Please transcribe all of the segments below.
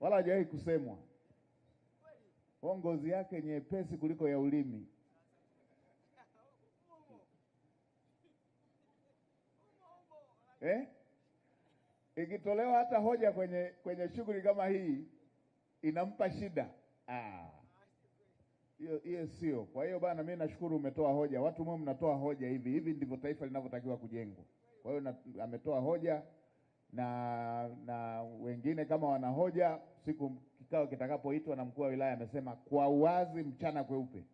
wala hajawahi kusemwa. Ngozi yake nyepesi kuliko ya ulimi. Ikitolewa hata hoja kwenye shughuli kama hii inampa shida. Hiyo sio. Kwa hiyo bana, mimi nashukuru umetoa hoja. Watu mwe mnatoa hoja hivi ndivyo taifa linavyotakiwa kujengwa. Kwa hiyo ametoa hoja na wengine kama wana hoja, siku kikao kitakapoitwa na mkuu wa wilaya amesema kwa uwazi mchana kweupe.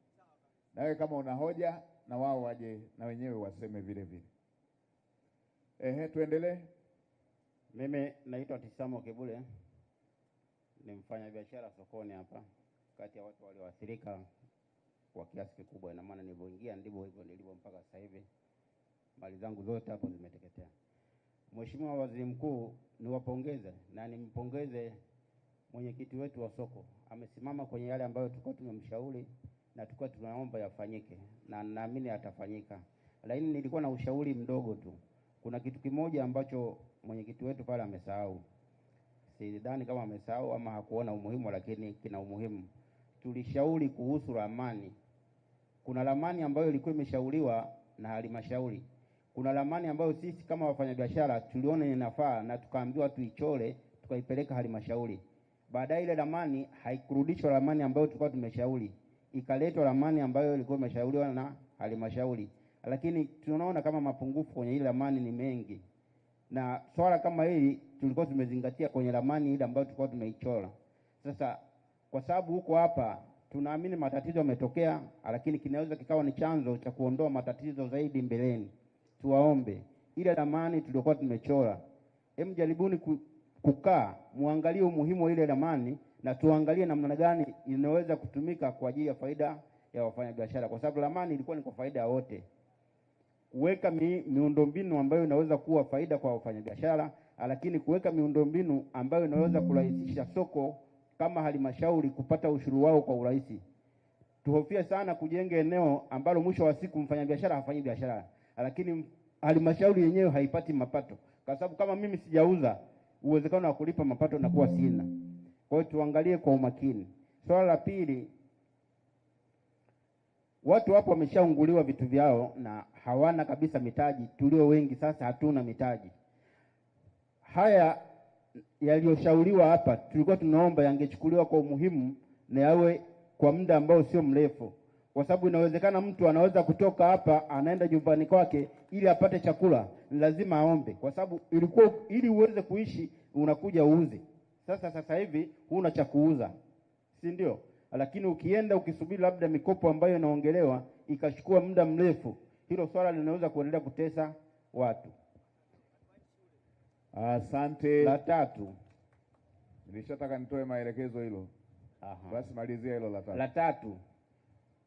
Na wewe kama una hoja na wao waje na wenyewe waseme vile vile. Tuendelee. Mimi naitwa Tisamo Kibule. Ni mfanyabiashara sokoni hapa. Kati ya watu walioathirika kwa kiasi kikubwa, na maana nilipoingia ndivyo hivyo nilivyo mpaka sasa hivi. Mali zangu zote hapo zimeteketea. Mheshimiwa Waziri Mkuu, niwapongeze na nimpongeze mwenyekiti wetu wa soko. Amesimama kwenye yale ambayo tulikuwa tumemshauri na tulikuwa tunaomba yafanyike, na naamini atafanyika. Lakini nilikuwa na ushauri mdogo tu. Kuna kitu kimoja ambacho mwenyekiti wetu pale amesahau. Sidhani kama amesahau ama hakuona umuhimu, lakini kina umuhimu. Tulishauri kuhusu ramani. Kuna ramani ambayo ilikuwa imeshauriwa na halmashauri. Kuna ramani ambayo sisi kama wafanyabiashara tuliona inafaa na tukaambiwa tuichore, tukaipeleka halmashauri. Baadaye ile ramani haikurudishwa ramani ambayo tulikuwa tumeshauri. Ikaletwa ramani ambayo ilikuwa imeshauriwa na halmashauri. Lakini tunaona kama mapungufu kwenye ile ramani ni mengi. Na swala kama hili tulikuwa tumezingatia kwenye ramani ile ambayo tulikuwa tumeichora. Sasa kwa sababu huko hapa tunaamini matatizo yametokea, lakini kinaweza kikawa ni chanzo cha kuondoa matatizo zaidi mbeleni. Tuwaombe ile ramani tulikuwa tumechora, jaribuni kukaa muangalie umuhimu wa ile ramani na tuangalie namna gani inaweza kutumika kwa ajili ya faida ya wafanyabiashara, kwa sababu ramani ilikuwa ni kwa faida ya wote. Kuweka miundombinu ambayo inaweza kuwa faida kwa wafanyabiashara, lakini kuweka miundombinu ambayo inaweza kurahisisha soko kama halmashauri kupata ushuru wao kwa urahisi. Tuhofia sana kujenga eneo ambalo mwisho wa siku mfanyabiashara hafanyi biashara, lakini halmashauri yenyewe haipati mapato. Kwa sababu kama mimi sijauza, uwezekano wa kulipa mapato na kuwa sina. Kwa hiyo tuangalie kwa umakini. Swala la pili, watu hapo wameshaunguliwa vitu vyao na hawana kabisa mitaji. Tulio wengi sasa hatuna mitaji. Haya yaliyoshauriwa hapa tulikuwa tunaomba yangechukuliwa kwa umuhimu na yawe kwa muda ambao sio mrefu. Kwa sababu inawezekana mtu anaweza kutoka hapa anaenda nyumbani kwake ili apate chakula, lazima aombe. Kwa sababu ilikuwa ili uweze kuishi unakuja uuze. Sasa hivi huna cha kuuza. Si ndio? Lakini ukienda ukisubiri labda mikopo ambayo inaongelewa ikachukua muda mrefu, hilo swala linaweza kuendelea kutesa watu. Asante. La tatu. Nilishataka nitoe maelekezo hilo. Basi malizia hilo la tatu. La tatu.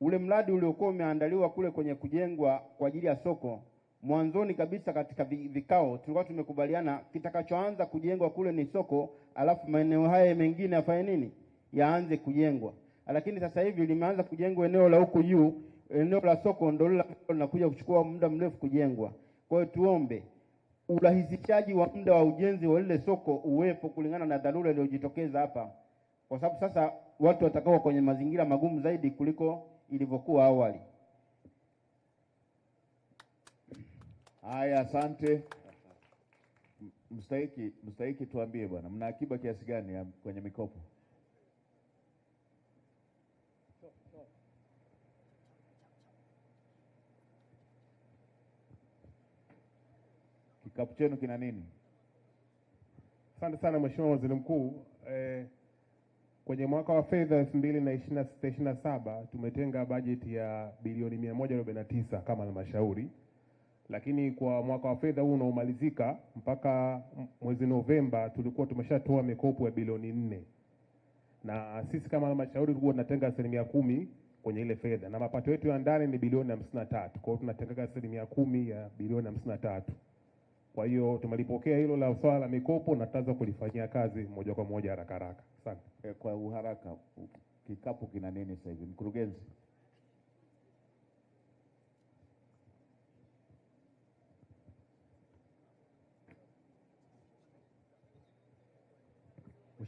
Ule mradi uliokuwa umeandaliwa kule kwenye kujengwa kwa ajili ya soko, mwanzoni kabisa katika vikao tulikuwa tumekubaliana kitakachoanza kujengwa kule ni soko, alafu maeneo haya mengine afanye nini? Yaanze kujengwa. Lakini sasa hivi limeanza kujengwa eneo la huko juu, eneo la soko ndio linakuja kuchukua muda mrefu kujengwa. Kwa hiyo tuombe urahisishaji wa muda wa ujenzi wa ile soko uwepo kulingana na dharura iliyojitokeza hapa. Kwa sababu sasa watu watakao kwenye mazingira magumu zaidi kuliko ilivyokuwa awali. Haya, asante. Mstahiki tuambie bwana, mna akiba kiasi gani kwenye mikopo? Kikapu chenu kina nini? Asante sana Mheshimiwa Waziri Mkuu. Kwenye mwaka wa fedha 2026/27 tumetenga bajeti ya bilioni 149 kama halmashauri. Lakini kwa mwaka wa fedha huu unaomalizika mpaka mwezi Novemba tulikuwa tumeshatoa mikopo ya bilioni 4. Na sisi kama halmashauri tulikuwa tunatenga 10% kwenye ile fedha, na mapato yetu ya ndani ni bilioni 53. Kwa hiyo tunatenga 10% ya bilioni 53. Kwa hiyo tumelipokea hilo la swala la mikopo na tutaanza kulifanyia kazi moja kwa moja haraka haraka. Asante. Kwa uharaka, kikapu kina nini sasa hivi mkurugenzi?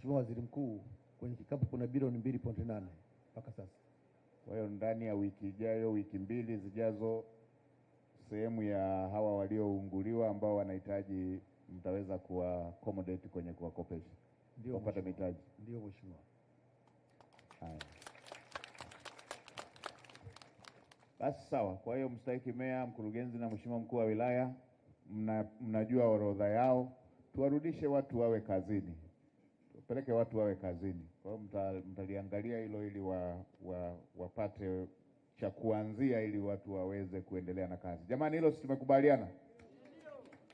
Mheshimiwa Waziri Mkuu, kwenye kikapu kuna bilioni 2.8 mpaka sasa. Kwa hiyo ndani ya wiki ijayo, wiki mbili zijazo, sehemu ya hawa waliounguliwa ambao wanahitaji mtaweza kuwa accommodate kwenye kuwakopesha Ndio kupata mitaji. Ndio Mheshimiwa. Haya. Basi sawa. Kwa hiyo mstahiki meya, mkurugenzi na mheshimiwa mkuu wa wilaya, mnajua orodha yao, tuwarudishe watu wawe kazini, tupeleke watu wawe kazini. Kwa hiyo mtaliangalia hilo ili wapate cha kuanzia ili watu waweze kuendelea na kazi. Jamani, hilo si tumekubaliana?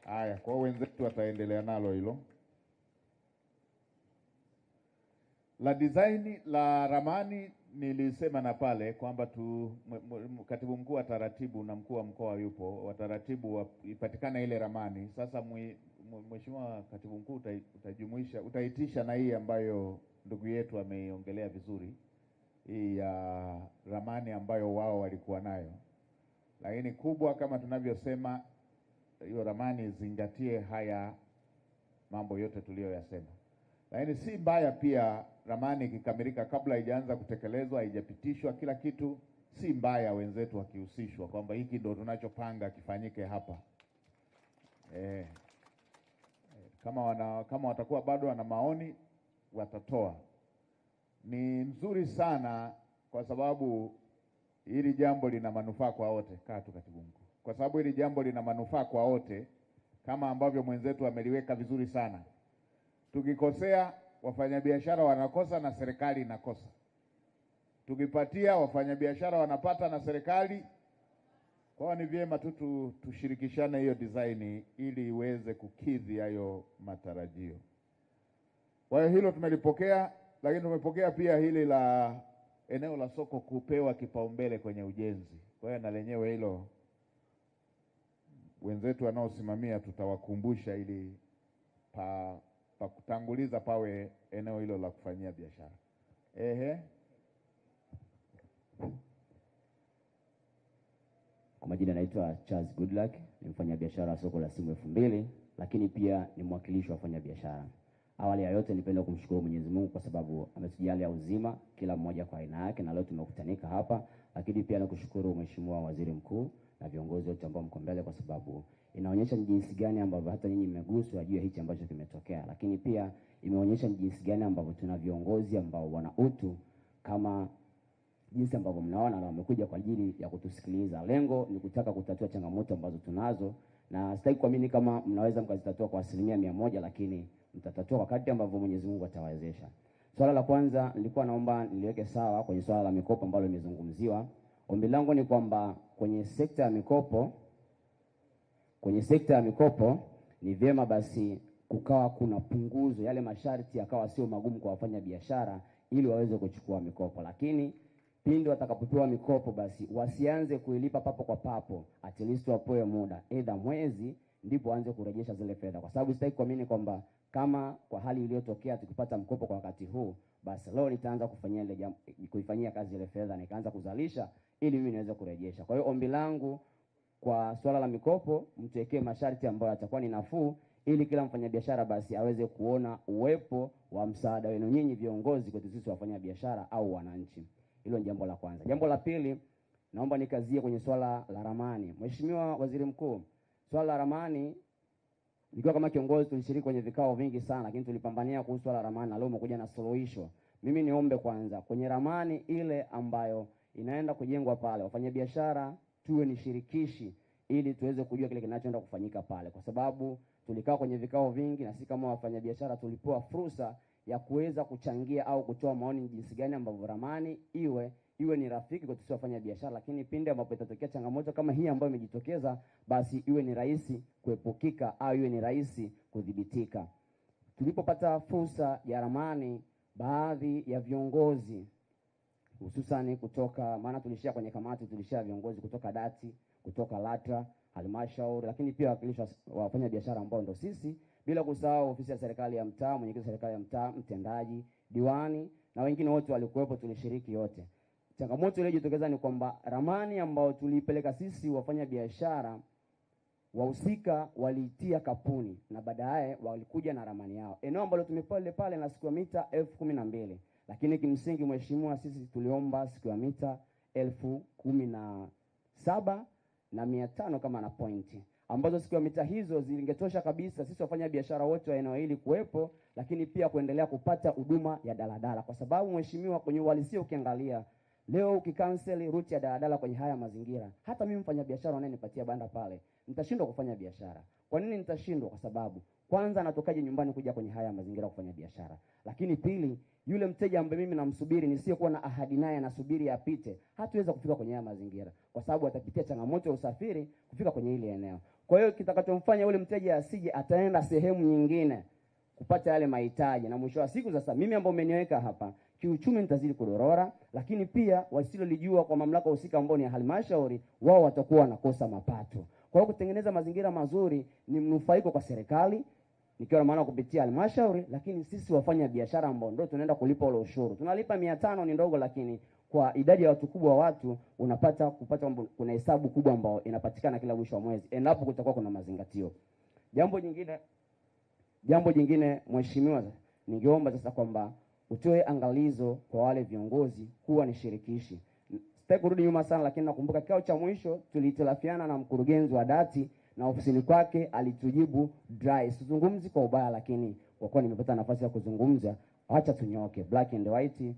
Haya, kwa hiyo wenzetu wataendelea nalo hilo. La design la ramani nilisema na pale kwamba katibu mkuu wa taratibu na mkuu wa mkoa yupo, wataratibu ipatikane ile ramani. Sasa mheshimiwa katibu mkuu utaitisha na hii ambayo ndugu yetu ameiongelea vizuri, hii ya ramani ambayo wao walikuwa nayo, lakini kubwa kama tunavyosema, hiyo ramani izingatie haya mambo yote tuliyoyasema. Lakini si mbaya pia ramani ikikamilika kabla haijaanza kutekelezwa, haijapitishwa kila kitu, si mbaya wenzetu wakihusishwa kwamba hiki ndio tunachopanga kifanyike hapa. Kama watakuwa bado wana maoni watatoa. Ni nzuri sana kwa sababu hili jambo lina manufaa kwa wote. Kaa tu katibu mkuu. Kwa sababu hili jambo lina manufaa kwa wote, kama ambavyo mwenzetu ameliweka vizuri sana. Tukikosea wafanyabiashara wanakosa na serikali inakosa. Tukipatia wafanyabiashara wanapata na serikali. Kwa hiyo ni vyema tu tushirikishane hiyo design ili iweze kukidhi hayo matarajio. Kwa hiyo hilo tumelipokea, lakini tumepokea pia hili la eneo la soko kupewa kipaumbele kwenye ujenzi. Kwa hiyo na lenyewe hilo wenzetu wanaosimamia tutawakumbusha ili pa kutanguliza pawe eneo hilo la kufanyia biashara. Kwa majina naitwa Charles Goodluck, ni mfanyabiashara wa soko la simu 2000, lakini pia ni mwakilishi wa wafanyabiashara. Awali ya yote nipenda kumshukuru Mwenyezi Mungu kwa sababu ametujalia uzima kila mmoja kwa aina yake na leo tumekutanika hapa, lakini pia nakushukuru Mheshimiwa Waziri Mkuu na viongozi wote ambao mko mbele kwa sababu inaonyesha ni jinsi gani ambavyo hata nyinyi mmeguswa juu ya hichi ambacho kimetokea, lakini pia imeonyesha ni jinsi gani ambavyo tuna viongozi ambao wana utu kama jinsi ambavyo mnaona na wamekuja kwa ajili ya kutusikiliza. Lengo ni kutaka kutatua changamoto ambazo tunazo, na sitaki kuamini kama mnaweza mkazitatua kwa 100%, lakini mtatatua kwa kadri ambavyo Mwenyezi Mungu atawawezesha. Swala la kwanza nilikuwa naomba niliweke sawa kwenye swala la mikopo ambalo limezungumziwa. Ombi langu ni kwamba kwenye sekta ya mikopo ni vyema basi kukawa kuna punguzo, yale masharti yakawa sio magumu kwa wafanya biashara ili waweze kuchukua mikopo, lakini pindi watakapopewa mikopo basi wasianze kuilipa papo kwa papo, at least wapewe muda either mwezi ndipo waanze kurejesha zile fedha, kwa sababu sitaki kuamini kwamba kama kwa hali iliyotokea tukipata mkopo kwa wakati huu basi leo nitaanza kuifanyia kazi ile fedha na ikaanza kuzalisha ili mimi niweze kurejesha. Kwa hiyo ombi langu kwa swala la mikopo, mtuwekee masharti ambayo yatakuwa ni nafuu ili kila mfanyabiashara basi aweze kuona uwepo wa msaada wenu nyinyi viongozi kwetu sisi wafanyabiashara au wananchi. Hilo ni jambo la kwanza. Jambo la pili, naomba nikazie kwenye swala la ramani. Mheshimiwa Waziri Mkuu, swala la ramani nikiwa kama kiongozi tulishiriki kwenye vikao vingi sana, lakini tulipambania kuhusu swala la ramani na leo umekuja na suluhisho. Mimi niombe kwanza kwenye ramani ile ambayo inaenda kujengwa pale, wafanyabiashara tuwe ni shirikishi ili tuweze kujua kile kinachoenda kufanyika pale, kwa sababu tulikaa kwenye vikao vingi na sisi kama wafanyabiashara tulipewa fursa ya kuweza kuchangia au kutoa maoni jinsi gani ambavyo ramani iwe ni rafiki kwa sisi wafanya biashara, lakini pindi ambapo itatokea changamoto kama hii ambayo imejitokeza basi iwe ni rahisi kuepukika au iwe ni rahisi kudhibitika. Tulipopata fursa ya ramani, baadhi ya viongozi hususani kutoka, maana tulishia kwenye kamati, tulishia viongozi kutoka dati, kutoka LATRA, halmashauri, lakini pia wakilishi wa wafanya biashara ambao ndo sisi, bila kusahau ofisi ya serikali ya mtaa, mwenyekiti wa serikali ya mtaa, mtendaji, diwani na wengine wote walikuwepo, tulishiriki yote. Changamoto ile iliyojitokeza ni kwamba ramani ambayo tulipeleka sisi wafanya biashara wahusika waliitia kapuni na baadaye walikuja na ramani yao. Eneo ambalo tumepale pale na siku ya mita 12,000, lakini kimsingi mheshimiwa, sisi tuliomba siku ya mita 17,500 kama na pointi, ambazo siku ya mita hizo zingetosha kabisa sisi wafanya biashara wote wa eneo hili kuwepo, lakini pia kuendelea kupata huduma ya daladala, kwa sababu mheshimiwa, kwenye uhalisia ukiangalia leo ukikanseli ruti ya daladala kwenye haya mazingira, hata mimi mfanya biashara anayenipatia banda pale nitashindwa kufanya biashara. Kwa nini nitashindwa? Kwa sababu kwanza natokaje nyumbani kuja kwenye haya mazingira kufanya biashara, lakini pili, yule mteja ambaye mimi namsubiri nisiyokuwa na ahadi naye nasubiri apite, hatuweza kufika kwenye haya mazingira kwa sababu atapitia changamoto ya usafiri kufika kwenye ile eneo. Kwa hiyo kitakachomfanya yule mteja asije, ataenda sehemu nyingine kupata yale mahitaji, na mwisho wa siku sasa mimi ambao umeniweka hapa kiuchumi nitazidi kudorora, lakini pia wasilolijua kwa mamlaka husika ambao ni halmashauri, wao watakuwa wanakosa mapato. Kwa hiyo kutengeneza mazingira mazuri ni mnufaiko kwa serikali, nikiwa na maana kupitia halmashauri, lakini sisi wafanya biashara ambao ndio tunaenda kulipa ule ushuru. Tunalipa 500 ni ndogo, lakini kwa idadi ya watu kubwa watu unapata kupata kuna hesabu kubwa ambao inapatikana kila mwisho wa mwezi endapo kutakuwa kuna mazingatio. Jambo jingine mheshimiwa, ningeomba sasa kwamba utoe angalizo kwa wale viongozi kuwa ni shirikishi. Sitaki kurudi nyuma sana, lakini nakumbuka kikao cha mwisho tulitilafiana na mkurugenzi wa dati na ofisini kwake alitujibu dry. Sizungumzi kwa ubaya, lakini kwa kuwa nimepata nafasi ya kuzungumza, acha tunyoke, black and white,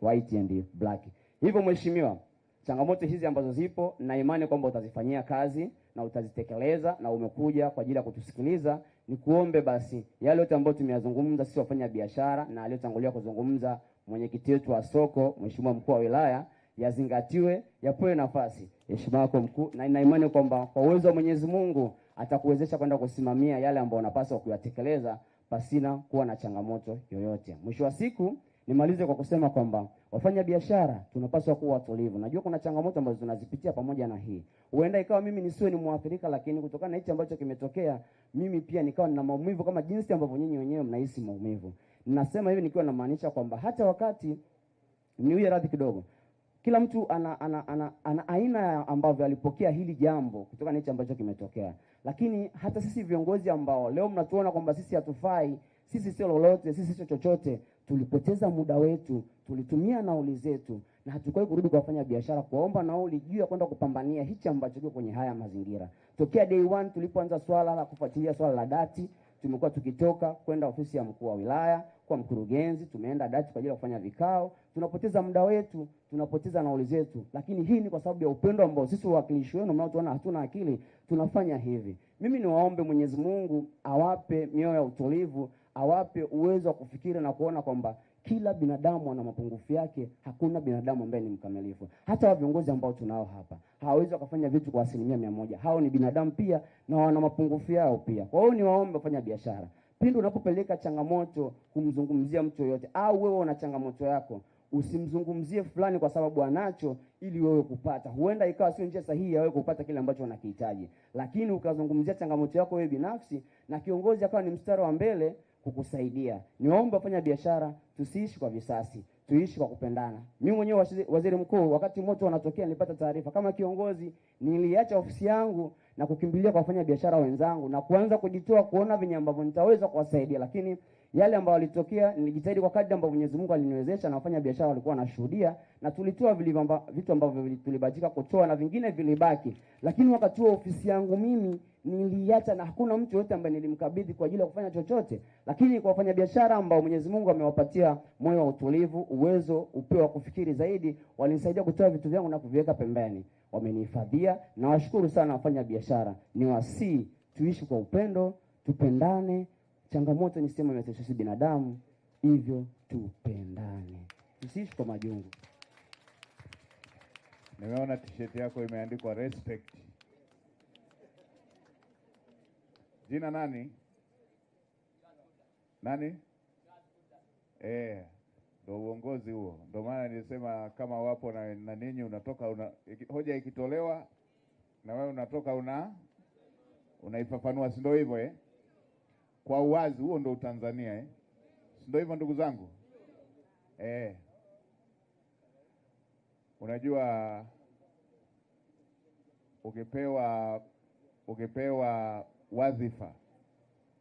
white and black. Hivyo mheshimiwa, changamoto hizi ambazo zipo na imani kwamba utazifanyia kazi na utazitekeleza na umekuja kwa ajili ya kutusikiliza, ni kuombe basi yale yote ambayo tumeyazungumza sisi wafanya biashara na aliyotangulia kuzungumza mwenyekiti wetu wa soko, mheshimiwa mkuu wa wilaya, yazingatiwe, yapewe nafasi. Heshima yako mkuu, na ina imani kwamba kwa uwezo wa Mwenyezi Mungu atakuwezesha kwenda kusimamia yale ambayo unapaswa kuyatekeleza pasina kuwa na changamoto yoyote. Mwisho wa siku nimalize kwa kusema kwamba wafanya biashara tunapaswa kuwa watulivu. Najua kuna changamoto ambazo tunazipitia pamoja na hii. Huenda ikawa mimi nisiwe ni muathirika, lakini kutokana na hichi ambacho kimetokea mimi pia nikawa nina maumivu kama jinsi ambavyo nyinyi wenyewe mnahisi maumivu. Ninasema hivi nikiwa namaanisha kwamba hata wakati niwe radhi kidogo, kila mtu ana aina ambavyo alipokea hili jambo kutokana na hichi ambacho kimetokea. Lakini hata sisi viongozi ambao leo mnatuona kwamba sisi hatufai, sisi sio lolote, sisi sio chochote, tulipoteza muda wetu, tulitumia nauli zetu na hatukuwahi kurudi kwa wafanya biashara kuomba nauli juu ya kwenda kupambania hichi ambacho kiko kwenye haya mazingira. Tokea day one tulipoanza swala la kufuatilia swala la dati, tumekuwa tukitoka kwenda ofisi ya mkuu wa wilaya kwa mkurugenzi, tumeenda dati kwa ajili ya kufanya vikao, tunapoteza muda wetu, tunapoteza nauli zetu. Lakini hii ni kwa sababu ya upendo ambao sisi wawakilishi wenu mnaotuona hatuna akili tunafanya hivi. Mimi niwaombe Mwenyezi Mungu awape mioyo ya utulivu, awape uwezo wa kufikiri na kuona kwamba kila binadamu ana mapungufu yake, hakuna binadamu ambaye ni mkamilifu. Hata wa viongozi ambao tunao hapa hawawezi kufanya vitu kwa 100%. Hao ni binadamu pia na wana mapungufu yao pia. Kwa hiyo niwaombe wafanya biashara, pindi unapopeleka changamoto kumzungumzia mtu yote, au wewe una changamoto yako, usimzungumzie fulani kwa sababu anacho ili wewe kupata. Huenda ikawa sio njia sahihi ya wewe kupata kile ambacho unakihitaji, lakini ukazungumzia changamoto yako wewe binafsi na kiongozi akawa ni mstari wa mbele kukusaidia. Niombe wafanya biashara tusiishi kwa visasi, tuishi kwa kupendana. Mimi mwenyewe waziri mkuu, wakati moto wanatokea nilipata taarifa kama kiongozi, niliacha ofisi yangu na kukimbilia kwa wafanya biashara wenzangu na kuanza kujitoa kuona venye ambavyo nitaweza kuwasaidia. Lakini yale ambayo yalitokea nilijitahidi kwa kadri ambavyo Mwenyezi Mungu aliniwezesha, na wafanya biashara walikuwa wanashuhudia, na tulitoa vitu ambavyo tulibahatika kutoa na vingine vilibaki. Lakini wakati wa ofisi yangu mimi niliacha na hakuna mtu yote ambaye nilimkabidhi kwa ajili ya kufanya chochote. Lakini kwa wafanya biashara ambao Mwenyezi Mungu amewapatia moyo wa utulivu, uwezo, upeo wa kufikiri zaidi, walinisaidia kutoa vitu vyangu na kuviweka pembeni, wamenihifadhia. Na washukuru sana wafanya biashara. Ni wasi tuishi kwa upendo, tupendane. Changamoto ni sema ya sisi binadamu, hivyo tupendane, tusiishi kwa majungu. Nimeona t-shirt yako imeandikwa respect. Jina nani? Nani? Ndio uongozi huo. Ndio maana nilisema kama wapo na ninyi unatoka hoja ikitolewa na wewe unatoka unaifafanua, si ndio hivyo Kwa uwazi, huo ndio Tanzania si ndio hivyo ndugu zangu? Unajua ukipewa ukipewa wadhifa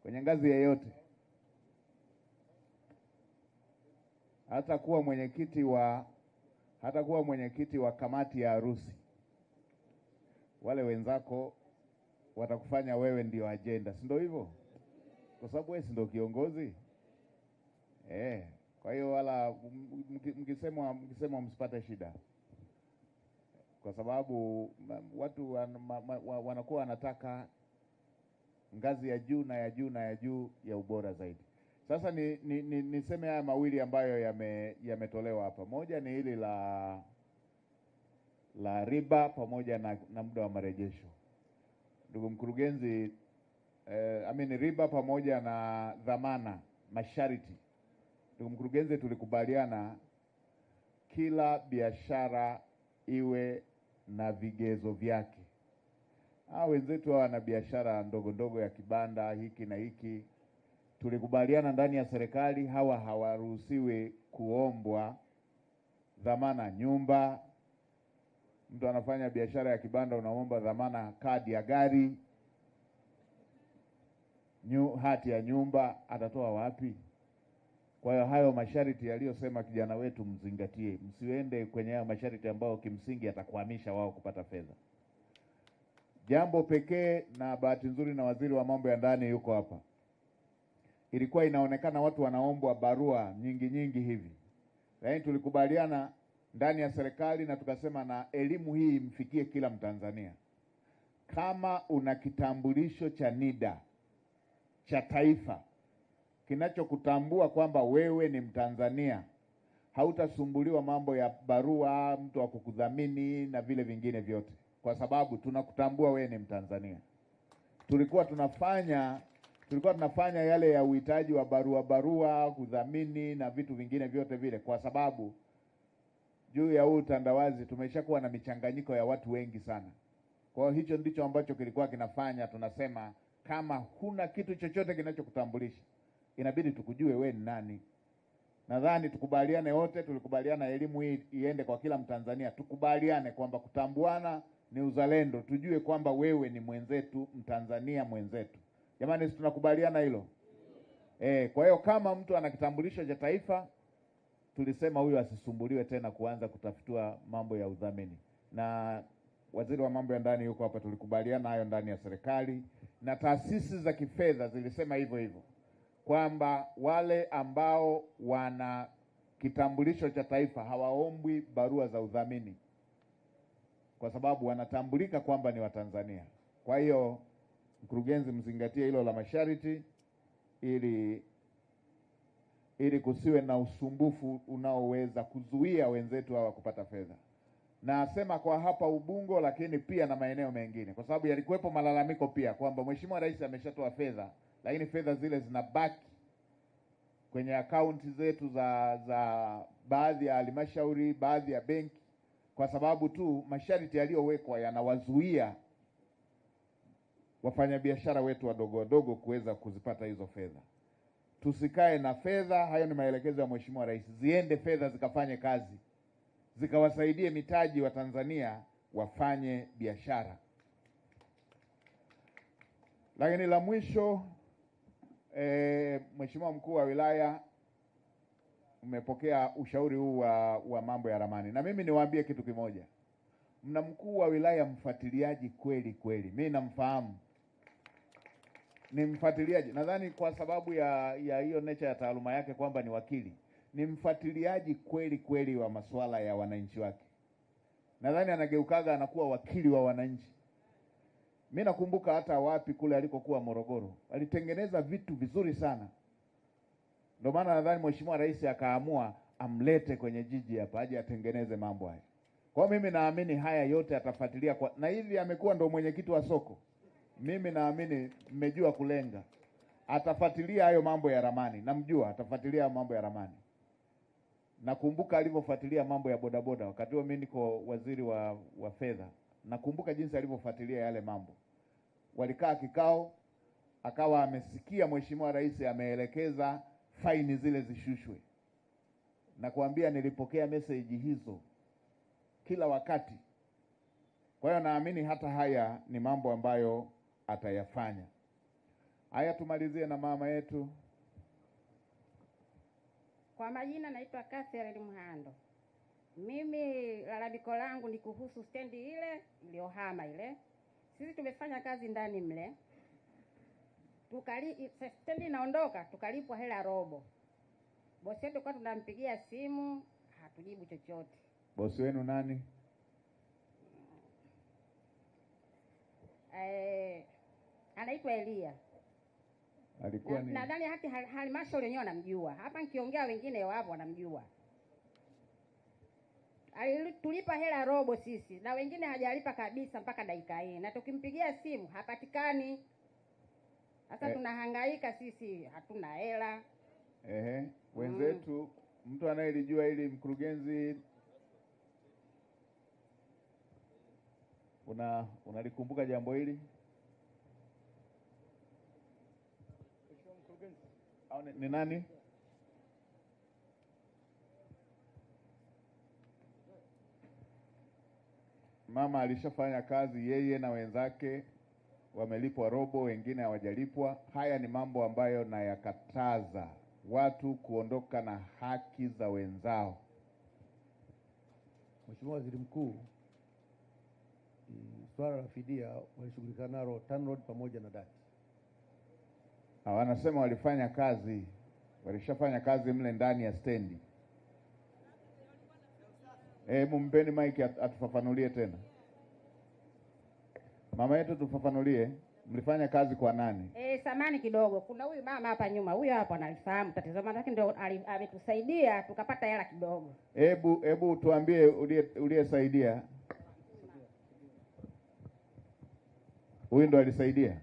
kwenye ngazi yoyote, hata kuwa mwenyekiti wa kamati ya harusi, wale wenzako watakufanya wewe ndio ajenda, si ndio hivyo? Kwa sababu wewe si ndio kiongozi. Kwa hiyo wala mkisemwa msipate shida, kwa sababu watu wanakuwa wanataka ngazi ya juu na ya juu na ya juu ya ubora zaidi. Sasa niseme haya mawili ambayo yametolewa hapa. Moja ni hili la riba pamoja na muda wa marejesho. Ndugu mkurugenzi, riba pamoja na dhamana, masharti. Ndugu mkurugenzi, tulikubaliana kila biashara iwe na vigezo vyake. Wenzetu wana biashara ndogo ndogo ya kibanda hiki na hiki, tulikubaliana ndani ya serikali hawaruhusiwi kuombwa dhamana nyumba. Mtu anafanya biashara ya kibanda, unaomba dhamana kadi ya gari, hati ya nyumba, atatoa wapi? Kwa hiyo hayo masharti yaliyosema kijana wetu mzingatie, msiende kwenye hayo masharti ambayo kimsingi atakwamisha wao kupata fedha. Jambo pekee, na bahati nzuri na waziri wa mambo ya ndani yuko hapa, ilikuwa inaonekana watu wanaombwa barua nyingi hivi, lakini tulikubaliana ndani ya serikali na tukasema na elimu hii imfikie kila Mtanzania. Kama una kitambulisho cha NIDA cha taifa kinachokutambua kwamba wewe ni Mtanzania, hautasumbuliwa mambo ya barua, mtu wa kukudhamini na vile vingine vyote, kwa sababu tunakutambua wewe ni Mtanzania. Tulikuwa tunafanya yale ya uhitaji wa barua, kudhamini na vitu vingine vyote vile, kwa sababu juu ya huu utandawazi tumeshakuwa na michanganyiko ya watu wengi sana. Kwa hiyo hicho ndicho ambacho kilikuwa kinafanya tunasema kama huna kitu chochote kinachokutambulisha, inabidi tukujue wewe ni nani. Nadhani tukubaliane wote, tulikubaliana elimu hii iende kwa kila Mtanzania. Tukubaliane kwamba kutambuana ni uzalendo, tujue kwamba wewe ni mwenzetu, Mtanzania mwenzetu. Jamani, si tunakubaliana hilo? Kwa hiyo kama mtu ana kitambulisho cha taifa, tulisema huyo asisumbuliwe tena kuanza kutafutiwa mambo ya udhamini. Na waziri wa mambo ya ndani yuko hapa, tulikubaliana hayo ndani ya serikali, na taasisi za kifedha zilisema hivyo hivyo, kwamba wale ambao wana kitambulisho cha taifa hawaombwi barua za udhamini, kwa sababu wanatambulika kwamba ni Watanzania. Kwa hiyo mkurugenzi, mzingatie hilo la masharti ili kusiwe na usumbufu unaoweza kuzuia wenzetu hawa kupata fedha. Nasema kwa hapa Ubungo, lakini pia na maeneo mengine, kwa sababu yalikuwepo malalamiko pia kwamba Mheshimiwa Rais ameshatoa fedha, lakini fedha zile zinabaki kwenye akaunti zetu za baadhi ya halmashauri, baadhi ya benki, kwa sababu tu masharti yaliyowekwa yanawazuia wafanyabiashara wetu wadogo wadogo kuweza kuzipata hizo fedha. Tusikae na fedha, hayo ni maelekezo ya Mheshimiwa Rais. Ziende fedha zikafanye kazi, zikawasaidie mitaji wa Tanzania wafanye biashara. Lakini la mwisho, Mheshimiwa Mkuu wa Wilaya, umepokea ushauri huu wa mambo ya ramani. Na mimi niwaambie kitu kimoja. Mna mkuu wa wilaya mfuatiliaji kweli kweli. Mimi namfahamu. Ni mfuatiliaji. Nadhani kwa sababu ya hiyo nature ya taaluma yake kwamba ni wakili. Ni mfuatiliaji kweli kweli wa masuala ya wananchi wake. Nadhani anageukaga anakuwa wakili wa wananchi. Mimi nakumbuka hata wapi kule alikokuwa Morogoro, alitengeneza vitu vizuri sana. Ndio maana nadhani Mheshimiwa Rais akaamua amlete kwenye jiji hapa aje atengeneze mambo haya. Kwa mimi naamini haya yote atafuatilia na hivi amekuwa ndo mwenyekiti wa soko. Mimi naamini mmejua kulenga. Atafuatilia hayo mambo ya ramani. Namjua atafuatilia mambo ya ramani. Nakumbuka alivyofuatilia mambo ya bodaboda wakati mimi niko waziri wa fedha. Nakumbuka jinsi alivyofuatilia yale mambo. Walikaa kikao, akawa amesikia Mheshimiwa Rais ameelekeza faini zile zishushwe. Na kuambia nilipokea message hizo kila wakati. Kwa hiyo naamini hata haya ni mambo ambayo atayafanya. Haya, tumalizie na mama yetu. Kwa majina naitwa Catherine Mhando. Mimi lalamiko langu ni kuhusu stendi ile iliyohama ile. Sisi tumefanya kazi ndani mle. Stendi inaondoka, tukalipwa hela robo. Bosi wetu kwa tunampigia simu, hatujibu chochote. Bosi wenu nani? Anaitwa Elia. Alikuwa ni nadhani hata halmashauri wenyewe wanamjua. Hapa nikiongea wengine wapo wanamjua. Tulipa hela robo sisi na wengine hajalipa kabisa mpaka dakika hii. Na tukimpigia simu hapatikani. Sasa tunahangaika sisi, hatuna hela. Wenzetu mtu anayelijua ili mkurugenzi unalikumbuka jambo hili? Au ni nani? Mama alishafanya kazi, yeye na wenzake wamelipwa robo, wengine hawajalipwa. Haya ni mambo ambayo nayakataza, watu kuondoka na haki za wenzao. Mheshimiwa Waziri Mkuu, swala la fidia walishughulika nalo TANROADS pamoja na DART. Wanasema walifanya kazi, walishafanya kazi mle ndani ya stendi. Hebu mpeni mike atufafanulie tena. Mama yetu tufafanulie, mlifanya kazi kwa nani? Samani kidogo. Kuna huyu mama hapa nyuma, huyo hapa analifahamu tatizo, maana ndio ametusaidia tukapata hela kidogo. Hebu tuambie uliyesaidia. Huyu ndo alisaidia?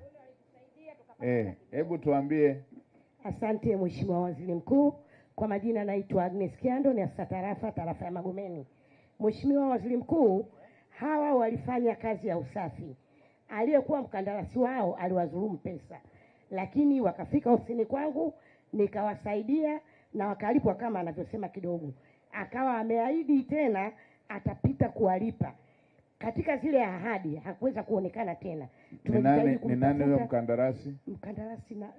Hebu tuambie. Asante Mheshimiwa Waziri Mkuu. Kwa majina naitwa Agnes Kiando, ni afisa tarafa ya Magomeni. Mheshimiwa Waziri Mkuu, hawa walifanya kazi ya usafi. Aliyekuwa mkandarasi wao aliwadhulumu pesa, lakini wakafika ofisini kwangu nikawasaidia na wakalipwa kama anavyosema kidogo. Akawa ameahidi tena atapita kuwalipa. Katika zile ahadi hakuweza kuonekana tena. Ni nani huyo mkandarasi? Mkandarasi na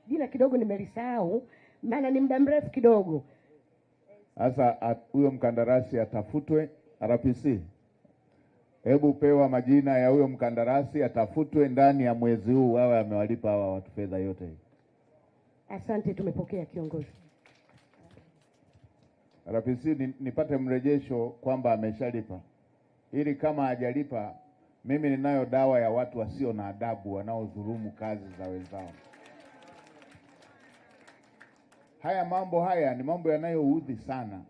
jina kidogo nimelisahau, maana ni muda mrefu kidogo. Sasa huyo mkandarasi atafutwe RPC. Hebu pewa majina ya huyo mkandarasi, atafutwe ndani ya mwezi huu, wawe amewalipa hawa watu fedha yote. Asante, tumepokea kiongozi. RPC nipate mrejesho kwamba ameshalipa, ili kama hajalipa, mimi ninayo dawa ya watu wasio na adabu wanaodhulumu kazi za wenzao. Haya mambo haya ni mambo yanayoudhi sana.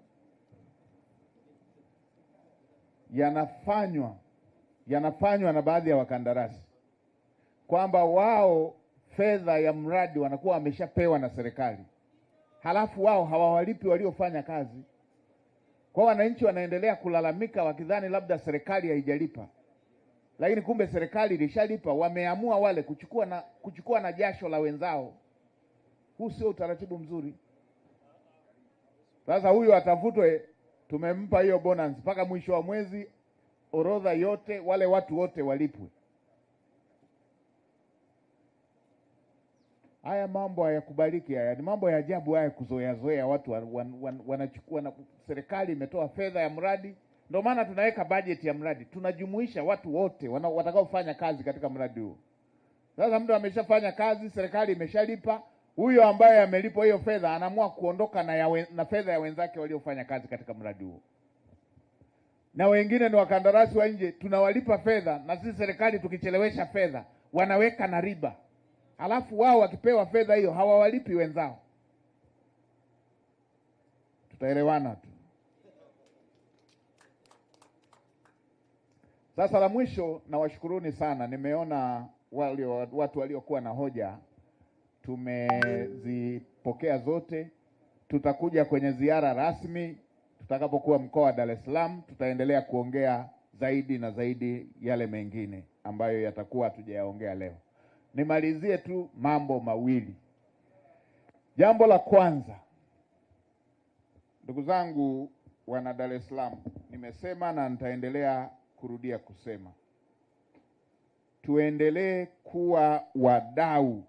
Yanafanywa na baadhi ya wakandarasi, kwamba wao fedha ya mradi wanakuwa wameshapewa na serikali, halafu wao hawawalipi waliofanya kazi. Kwa wananchi wanaendelea kulalamika wakidhani labda serikali haijalipa, lakini kumbe serikali ilishalipa. Wameamua wale kuchukua na jasho la wenzao. Huu sio utaratibu mzuri. Sasa huyu atafutwe, tumempa hiyo bonus mpaka mwisho wa mwezi, orodha yote, wale watu wote walipwe. Haya mambo hayakubaliki. Haya ni mambo ya ajabu haya, kuzoea watu wanachukua na serikali imetoa fedha ya mradi. Ndio maana tunaweka budget ya mradi, tunajumuisha watu wote watakaofanya kazi katika mradi huo. Sasa mtu ameshafanya kazi, serikali imeshalipa, huyo ambaye amelipwa hiyo fedha anaamua kuondoka na fedha ya wenzake waliofanya kazi katika mradi huo. Na wengine ni wakandarasi wa nje, tunawalipa fedha, na sisi serikali tukichelewesha fedha wanaweka na riba. Halafu wao wakipewa fedha hiyo hawawalipi wenzao. Tutaelewana tu. Sasa la mwisho, na washukuruni sana, nimeona watu waliokuwa na hoja tumezipokea zote. Tutakuja kwenye ziara rasmi tutakapokuwa mkoa wa Dar es Salaam, tutaendelea kuongea zaidi na zaidi yale mengine ambayo yatakuwa hatujayaongea leo. Nimalizie tu mambo mawili. Jambo la kwanza, ndugu zangu wana Dar es Salaam, nimesema na nitaendelea kurudia kusema, tuendelee kuwa wadau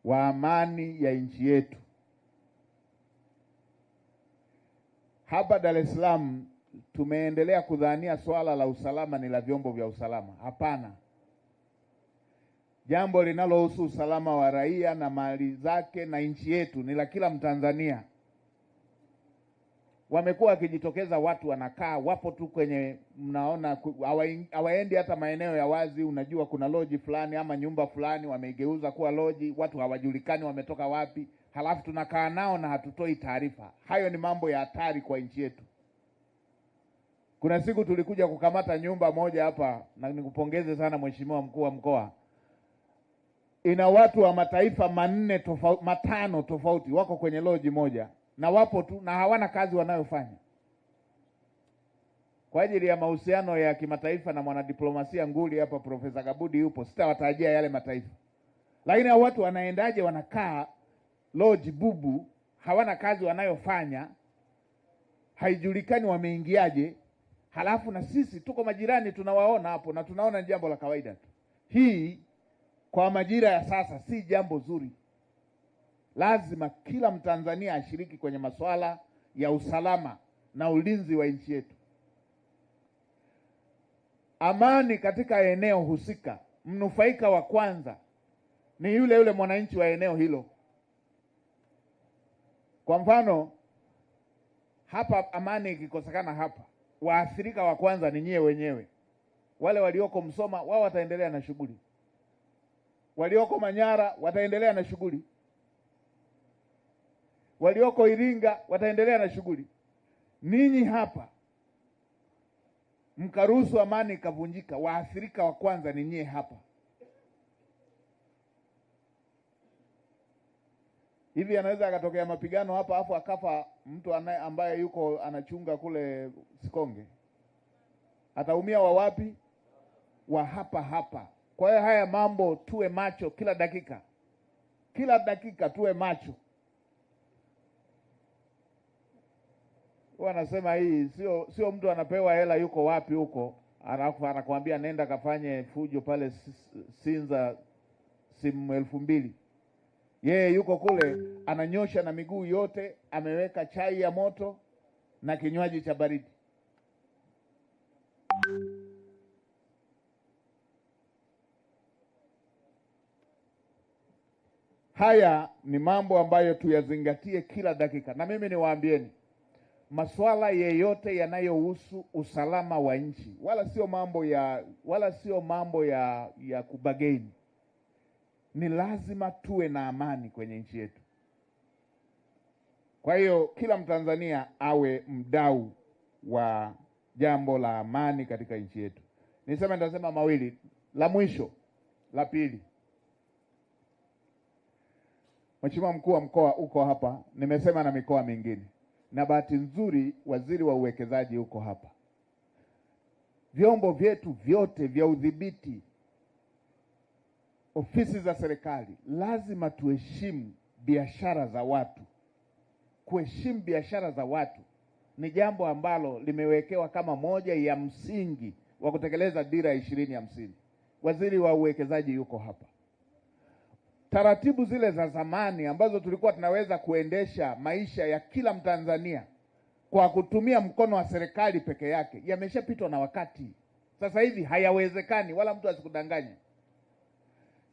wa amani ya nchi yetu. Hapa Dar es Salaam tumeendelea kudhania swala la usalama ni la vyombo vya usalama. Hapana. Jambo linalohusu usalama wa raia na mali zake na nchi yetu ni la kila Mtanzania. Wamekuwa wakijitokeza watu wanakaa, wapo tu kwenye, mnaona hawaendi hata maeneo ya wazi. Unajua kuna loji fulani ama nyumba fulani wameigeuza kuwa loji, watu hawajulikani wametoka wapi, halafu tunakaa nao na hatutoi taarifa. Hayo ni mambo ya hatari kwa nchi yetu. Kuna siku tulikuja kukamata nyumba moja hapa, na nikupongeze sana Mheshimiwa Mkuu wa Mkoa. Ina watu wa mataifa matano tofauti wako kwenye loji moja, na wapo tu na hawana kazi wanayofanya. Kwa ajili ya mahusiano ya kimataifa na mwanadiplomasia nguli hapa Profesa Kabudi yupo, sitawatajia yale mataifa. Lakini hao watu wanaendaje, wanakaa loji bubu, hawana kazi wanayofanya, haijulikani wameingiaje, halafu na sisi tuko majirani tunawaona hapo na tunaona ni jambo la kawaida tu. Hii kwa majira ya sasa si jambo zuri. Lazima kila Mtanzania ashiriki kwenye masuala ya usalama na ulinzi wa nchi yetu. Amani katika eneo husika, mnufaika wa kwanza ni yule yule mwananchi wa eneo hilo. Kwa mfano, hapa amani ikikosekana hapa, waathirika wa kwanza ni nyie wenyewe. Wale walioko Msoma wao wataendelea na shughuli, walioko Manyara wataendelea na shughuli, walioko Iringa wataendelea na shughuli. Ninyi hapa mkaruhusu amani ikavunjika, waathirika wa kwanza ni nyie hapa. Hivi anaweza akatokea mapigano hapa afu akafa mtu ambaye yuko anachunga kule Sikonge? Ataumia wa wapi? Wa hapa hapa. Kwa hiyo haya mambo tuwe macho kila dakika. Kila dakika tuwe macho. Wanasema hii sio mtu anapewa hela yuko wapi huko, alafu anakuambia nenda kafanye fujo pale Sinza simu 2000. Yeye yuko kule ananyosha na miguu yote, ameweka chai ya moto na kinywaji cha baridi. Haya ni mambo ambayo tuyazingatie kila dakika. Na mimi niwaambieni, masuala yeyote yanayohusu usalama wa nchi wala sio mambo ya kubageni. Ni lazima tuwe na amani kwenye nchi yetu. Kwa hiyo kila Mtanzania awe mdau wa jambo la amani katika nchi yetu. Nitasema mawili. La mwisho, la pili. Mheshimiwa Mkuu wa Mkoa uko hapa, nimesema na mikoa mingine. Na bahati nzuri Waziri wa Uwekezaji uko hapa. Vyombo vyetu vyote vya udhibiti, ofisi za serikali, lazima tuheshimu biashara za watu. Kuheshimu biashara za watu ni jambo ambalo limewekewa kama moja ya msingi wa kutekeleza dira 2050. Waziri wa Uwekezaji yuko hapa. Taratibu zile za zamani ambazo tulikuwa tunaweza kuendesha maisha ya kila Mtanzania kwa kutumia mkono wa serikali peke yake yameshapitwa na wakati. Sasa hivi hayawezekani, wala mtu asikudanganye.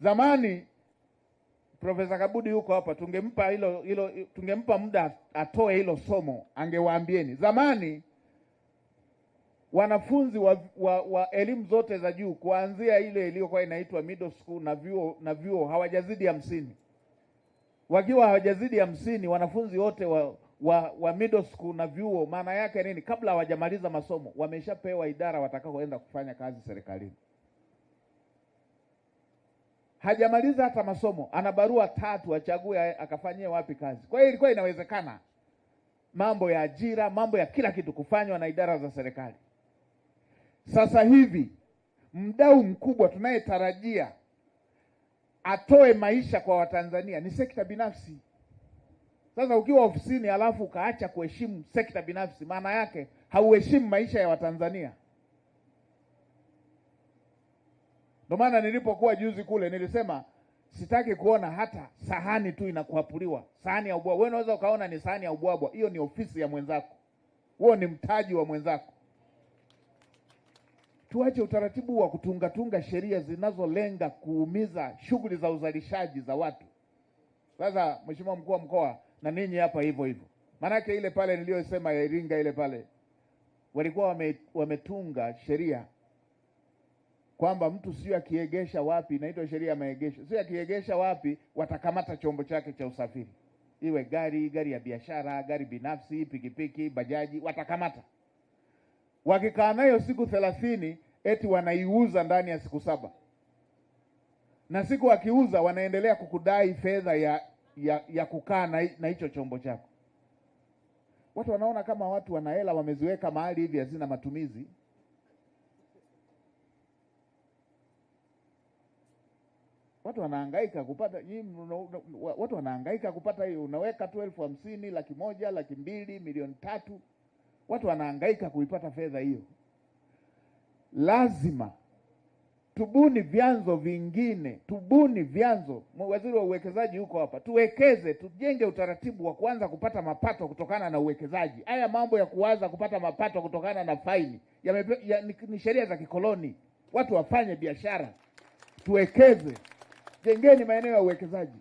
Zamani Profesa Kabudi yuko hapa, tungempa muda atoe hilo somo, angewaambieni. Zamani wanafunzi wa elimu zote za juu kuanzia ile iliyokuwa inaitwa middle school na vyuo hawajazidi 50. Wakiwa hawajazidi 50 wanafunzi wote wa middle school na vyuo, maana yake nini? Kabla hawajamaliza masomo wameshapewa idara watakaoenda kufanya kazi serikalini. Hajamaliza hata masomo, ana barua 3 achague akafanyie wapi kazi. Kwa hiyo ilikuwa inawezekana mambo ya ajira, mambo ya kila kitu kufanywa na idara za serikali. Sasa hivi mdau mkubwa tunayetarajia atoe maisha kwa Watanzania ni sekta binafsi. Sasa ukiwa ofisini alafu ukaacha kuheshimu sekta binafsi, maana yake hauheshimu maisha ya Watanzania. Ndio maana nilipokuwa juzi kule nilisema sitaki kuona hata sahani tu inakuapuliwa, sahani ya ubwabwa. Wewe unaweza ukaona ni sahani ya ubwabwa, hiyo ni ofisi ya mwenzako, huo ni mtaji wa mwenzako. Tuache utaratibu wa kutunga sheria zinazolenga kuumiza shughuli za uzalishaji za watu. Sasa Mheshimiwa Mkuu wa Mkoa, na ninyi hapa hivyo hivyo, maanake ile pale niliyosema ya Iringa ile pale walikuwa wametunga sheria kwamba mtu sio akiegesha wapi, inaitwa sheria ya maegesho, sio akiegesha wapi watakamata chombo chake cha usafiri, iwe gari ya biashara, gari binafsi, pikipiki, bajaji, watakamata. Wakikaa nayo siku 30 eti wanaiuza ndani ya siku 7, na siku wakiuza wanaendelea kukudai fedha ya kukaa na hicho chombo chako. Watu wanaona kama watu wana hela wameziweka mahali hivi hazina matumizi. Watu wanahangaika kupata hiyo. Unaweka tu 50,000, 100,000, 200,000, 300,000. Watu wanahangaika kuipata fedha hiyo. Lazima tubuni vyanzo vingine, tubuni vyanzo. Waziri wa uwekezaji yuko hapa, tuwekeze, tujenge utaratibu wa kuanza kupata mapato kutokana na uwekezaji. Haya mambo ya kuanza kupata mapato kutokana na faini ni sheria za kikoloni. Watu wafanye biashara, tuwekeze, jengeni maeneo ya uwekezaji.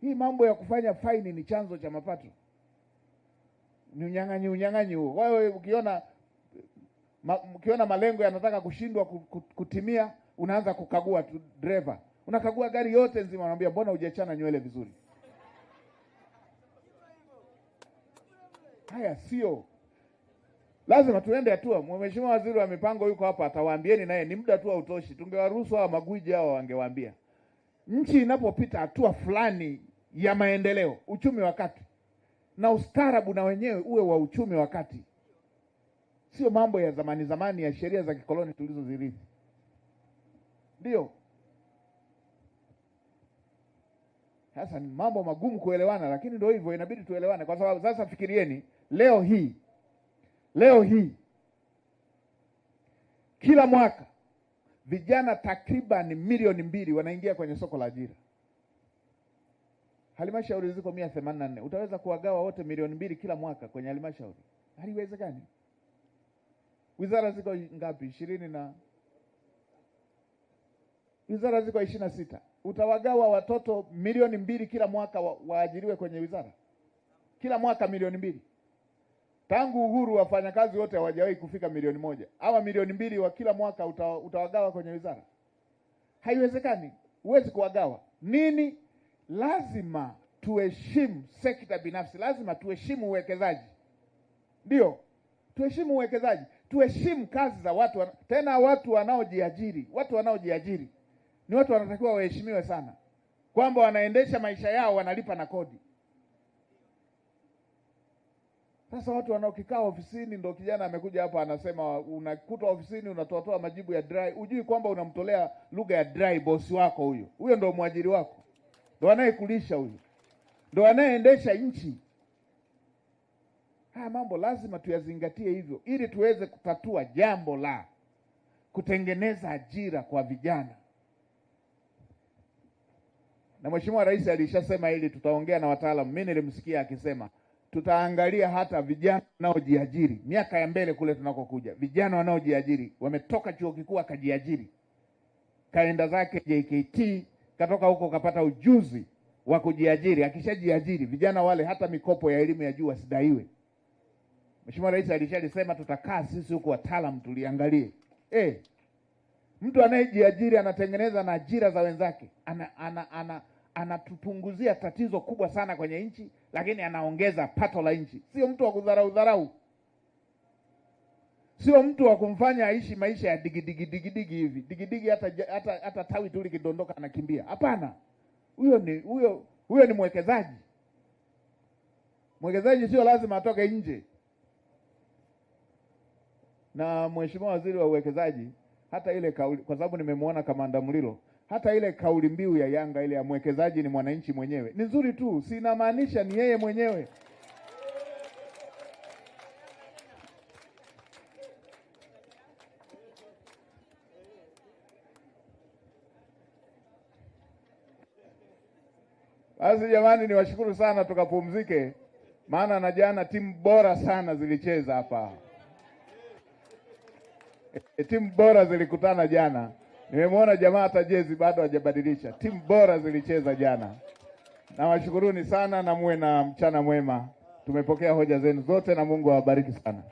Hii mambo ya kufanya faini ni chanzo cha mapato, ni unyang'anyi huo. Wewe ukiona malengo yanataka kushindwa kutimia, unaanza kukagua tu driver. Unakagua gari yote nzima, unamwambia mbona hujachana nywele vizuri? Haya sio. Lazima tuende hatua. Mheshimiwa Waziri wa Mipango yuko hapa, atawaambieni naye, ni muda tu hautoshi. Tungewaruhusu hawa magwiji hao wangewaambia. Nchi inapopita hatua fulani ya maendeleo, uchumi wa kati, na ustaarabu na wenyewe uwe wa uchumi wa kati. Sio mambo ya zamani ya sheria za kikoloni tulizozirithi. Ndio. Sasa ni mambo magumu kuelewana, lakini ndio hivyo, inabidi tuelewane. Kwa sababu sasa fikirieni, leo hii kila mwaka vijana takriban milioni 2 wanaingia kwenye soko la ajira. Halmashauri ziko 184. Utaweza kuwagawa wote milioni 2 kila mwaka kwenye halmashauri? Haliwezekani. Wizara ziko ngapi? 20 na wizara ziko 26. Utawagawa watoto milioni 2 kila mwaka waajiriwe kwenye wizara? Kila mwaka milioni 2. Tangu uhuru wafanyakazi wote hawajawahi kufika milioni 1. Hawa milioni 2 wa kila mwaka utawagawa kwenye wizara? Haiwezekani. Huwezi kuwagawa. Nini? Lazima tuheshimu sekta binafsi, lazima tuheshimu uwekezaji. Ndio. Tuheshimu uwekezaji, tuheshimu kazi za watu. Tena watu wanaojiajiri ni watu wanatakiwa waheshimiwe sana, kwamba wanaendesha maisha yao, wanalipa na kodi. Sasa watu wanaokikaa ofisini, ndio kijana amekuja hapa anasema, unakuta ofisini unatoa majibu ya dry, hujui kwamba unamtolea lugha ya dry bosi wako. Huyo ndio mwajiri wako, ndio anayekulisha, huyo ndio anayeendesha nchi. Haya mambo lazima tuyazingatie hivyo, ili tuweze kutatua jambo la kutengeneza ajira kwa vijana. Na Mheshimiwa Rais alishasema hili, tutaongea na wataalamu. Mimi nilimsikia akisema tutaangalia hata vijana wanaojiajiri miaka ya mbele kule tunakokuja. Vijana wanaojiajiri, wametoka chuo kikuu akajiajiri, kaenda zake JKT, katoka huko kapata ujuzi wa kujiajiri. Akishajiajiri, vijana wale hata mikopo ya elimu ya juu wasidaiwe. Mheshimiwa Rais alishalisema tutakaa sisi huko wataalamu tuliangalie. Mtu anayejiajiri anatengeneza na ajira za wenzake. Anatupunguzia tatizo kubwa sana kwenye nchi, lakini anaongeza pato la nchi. Sio mtu wa kudharau. Sio mtu wa kumfanya aishi maisha ya digi hivi. Digi hata tawi tu likidondoka anakimbia. Hapana. Huyo ni mwekezaji. Mwekezaji sio lazima atoke nje. Na Mheshimiwa Waziri wa Uwekezaji, hata ile kauli, kwa sababu nimemwona Kamanda Mlilo, hata ile kauli mbiu ya Yanga ile ya mwekezaji ni mwananchi mwenyewe ni nzuri tu, si inamaanisha ni yeye mwenyewe. Basi jamani, niwashukuru sana, tukapumzike, maana na jana timu bora sana zilicheza hapa. Timu bora zilikutana jana. Nimemwona jamaa hata jezi bado hajabadilisha. Timu bora zilicheza jana. Nawashukuruni sana na muwe na mchana mwema. Tumepokea hoja zenu zote na Mungu awabariki sana.